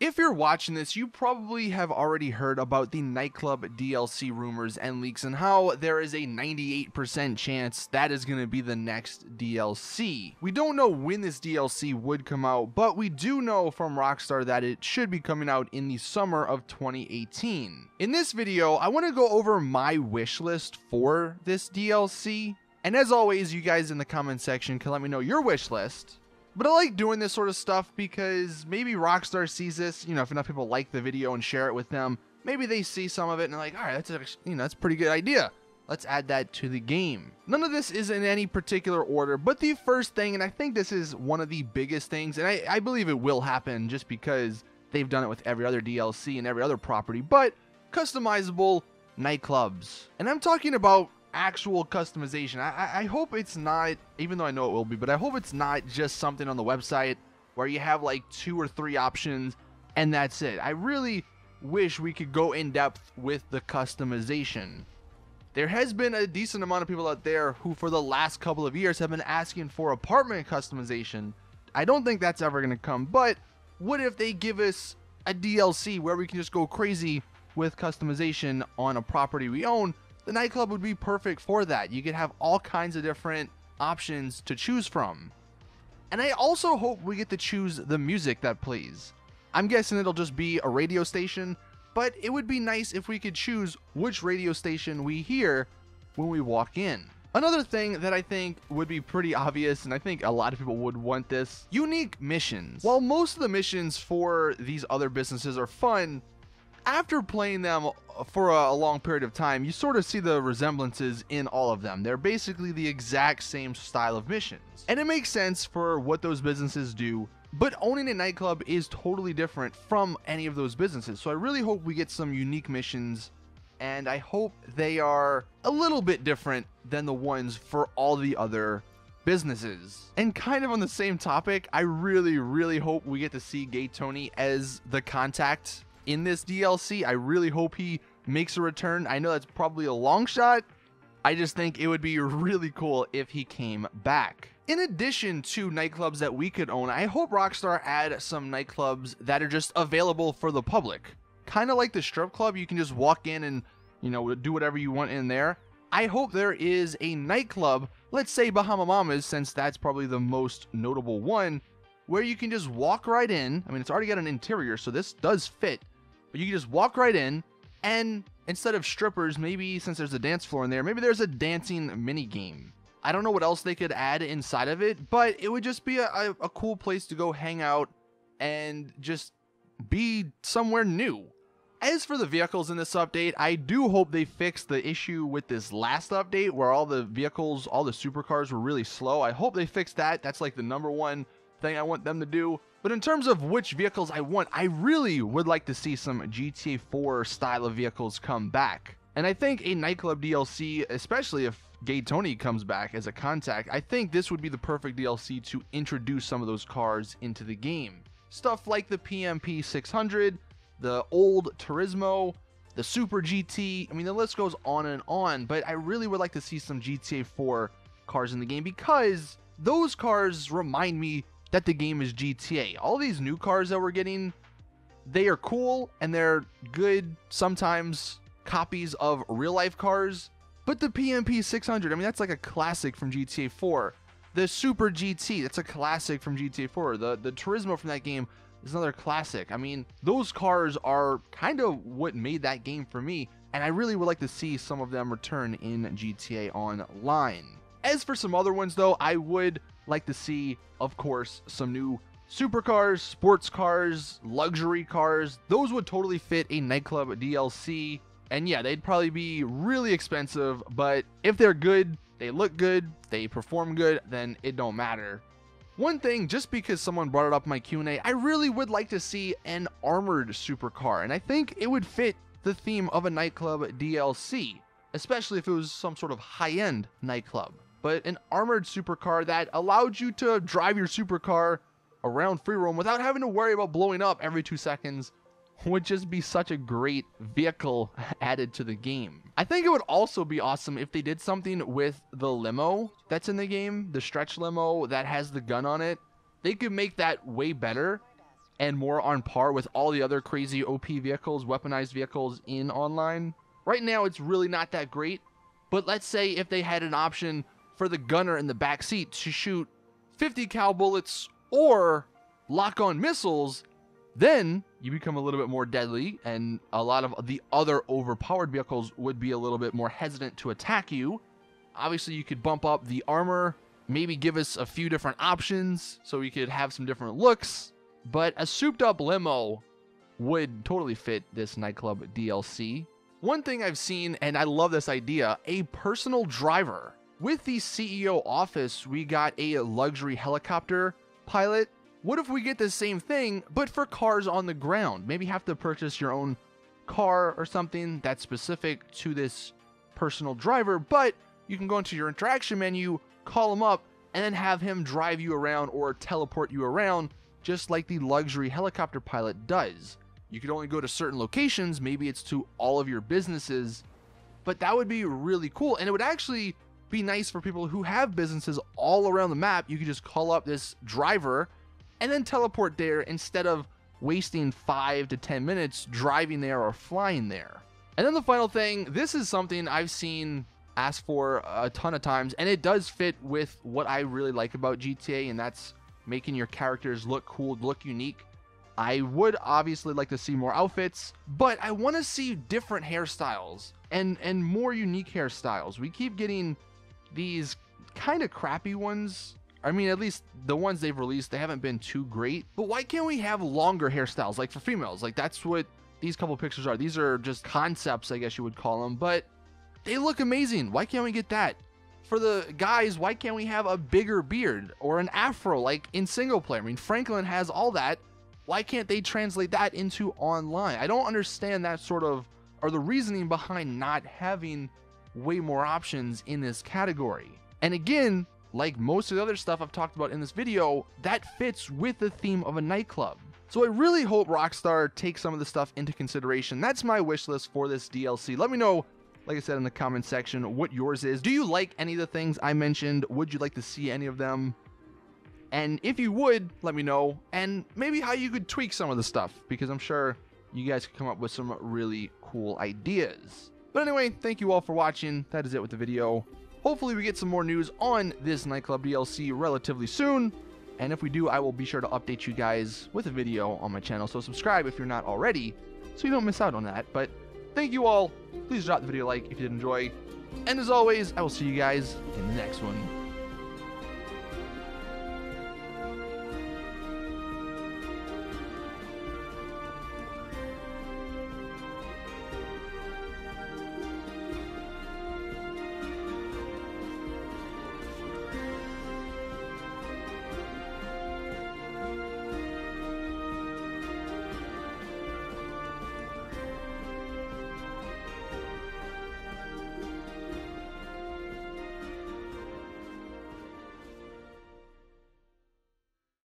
If you're watching this, you probably have already heard about the Nightclub DLC rumors and leaks and how there is a 98% chance that is going to be the next DLC. We don't know when this DLC would come out, but we do know from Rockstar that it should be coming out in the summer of 2018. In this video, I want to go over my wish list for this DLC. And as always, you guys in the comment section can let me know your wish list. But I like doing this sort of stuff because maybe Rockstar sees this, if enough people like the video and share it with them, maybe they see some of it and they're like, all right, that's that's a pretty good idea. Let's add that to the game. None of this is in any particular order, but the first thing, and I think this is one of the biggest things, and I believe it will happen just because they've done it with every other DLC and every other property, but customizable nightclubs. And I'm talking about actual customization. I hope it's not, even though I know it will be, but I hope it's not just something on the website where you have like 2 or 3 options and that's it. I really wish we could go in depth with the customization. There has been a decent amount of people out there who for the last couple of years have been asking for apartment customization. I don't think that's ever going to come, but what if they give us a DLC where we can just go crazy with customization on a property we own? The nightclub would be perfect for that. You could have all kinds of different options to choose from. And I also hope we get to choose the music that plays. I'm guessing it'll just be a radio station, but it would be nice if we could choose which radio station we hear when we walk in. Another thing that I think would be pretty obvious, and I think a lot of people would want this, unique missions. While most of the missions for these other businesses are fun, after playing them for a long period of time, you sort of see the resemblances in all of them. They're basically the exact same style of missions. And it makes sense for what those businesses do, but owning a nightclub is totally different from any of those businesses. So I really hope we get some unique missions, and I hope they are a little bit different than the ones for all the other businesses. And kind of on the same topic, I really hope we get to see Gay Tony as the contact in this DLC. I really hope he makes a return. I know that's probably a long shot. I just think it would be really cool if he came back. In addition to nightclubs that we could own, I hope Rockstar add some nightclubs that are just available for the public. Kind of like the strip club, you can just walk in and, do whatever you want in there. I hope there is a nightclub, let's say Bahama Mamas, since that's probably the most notable one, where you can just walk right in. I mean, it's already got an interior, so this does fit. But you can just walk right in, and instead of strippers, maybe since there's a dance floor in there, maybe there's a dancing mini game. I don't know what else they could add inside of it, but it would just be a cool place to go hang out and just be somewhere new. As for the vehicles in this update, I do hope they fix the issue with this last update where all the vehicles, all the supercars were really slow. I hope they fix that. That's like the #1 thing I want them to do. But in terms of which vehicles I want, I really would like to see some GTA 4 style of vehicles come back. And I think a nightclub DLC, especially if Gay Tony comes back as a contact, I think this would be the perfect DLC to introduce some of those cars into the game. Stuff like the PMP 600, the old Turismo, the Super GT, I mean the list goes on and on, but I really would like to see some GTA 4 cars in the game because those cars remind me that the game is GTA. All these new cars that we're getting, they are cool and they're good, sometimes copies of real life cars, but the PMP 600, I mean that's like a classic from GTA 4. The Super GT, that's a classic from GTA 4. The Turismo from that game is another classic. I mean, those cars are kind of what made that game for me, and I really would like to see some of them return in GTA Online. As for some other ones though, I would like to see, of course, some new supercars, sports cars, luxury cars. Those would totally fit a nightclub DLC. And yeah, they'd probably be really expensive, but if they're good, they look good, they perform good, then it don't matter. One thing, just because someone brought it up in my Q&A, I really would like to see an armored supercar, and I think it would fit the theme of a nightclub DLC, especially if it was some sort of high-end nightclub. But an armored supercar that allowed you to drive your supercar around free roam without having to worry about blowing up every 2 seconds would just be such a great vehicle added to the game. I think it would also be awesome if they did something with the limo that's in the game, the stretch limo that has the gun on it. They could make that way better and more on par with all the other crazy OP vehicles, weaponized vehicles in online. Right now, it's really not that great, but let's say if they had an option for the gunner in the back seat to shoot 50 cal bullets or lock-on missiles, then you become a little bit more deadly, and a lot of the other overpowered vehicles would be a little bit more hesitant to attack you. Obviously, you could bump up the armor, maybe give us a few different options so we could have some different looks, but a souped-up limo would totally fit this Nightclub DLC. One thing I've seen, and I love this idea, a personal driver. With the CEO office, we got a luxury helicopter pilot. What if we get the same thing, but for cars on the ground? Maybe have to purchase your own car or something that's specific to this personal driver, but you can go into your interaction menu, call him up, and then have him drive you around or teleport you around, just like the luxury helicopter pilot does. You could only go to certain locations, maybe it's to all of your businesses, but that would be really cool, and it would actually be nice for people who have businesses all around the map. You could just call up this driver and then teleport there instead of wasting 5 to 10 minutes driving there or flying there. And then the final thing, this is something I've seen asked for a ton of times, and it does fit with what I really like about GTA, and that's making your characters look cool, look unique. I would obviously like to see more outfits, but I want to see different hairstyles and more unique hairstyles. We keep getting these kind of crappy ones. I mean, at least the ones they've released, they haven't been too great. But why can't we have longer hairstyles, like for females? Like, that's what these couple pictures are. These are just concepts, I guess you would call them, but they look amazing. Why can't we get that? For the guys, why can't we have a bigger beard or an afro like in single player? I mean, Franklin has all that. Why can't they translate that into online? I don't understand that sort of, or the reasoning behind not having way more options in this category. And again, like most of the other stuff I've talked about in this video, that fits with the theme of a nightclub. So I really hope Rockstar takes some of the stuff into consideration. That's my wish list for this DLC. Let me know, like I said, in the comment section, what yours is. Do you like any of the things I mentioned? Would you like to see any of them? And if you would, let me know, and maybe how you could tweak some of the stuff, because I'm sure you guys could come up with some really cool ideas. But anyway, thank you all for watching. That is it with the video. Hopefully we get some more news on this Nightclub DLC relatively soon, and if we do, I will be sure to update you guys with a video on my channel, so subscribe if you're not already, so you don't miss out on that. But thank you all. Please drop the video a like if you did enjoy, and as always, I will see you guys in the next one.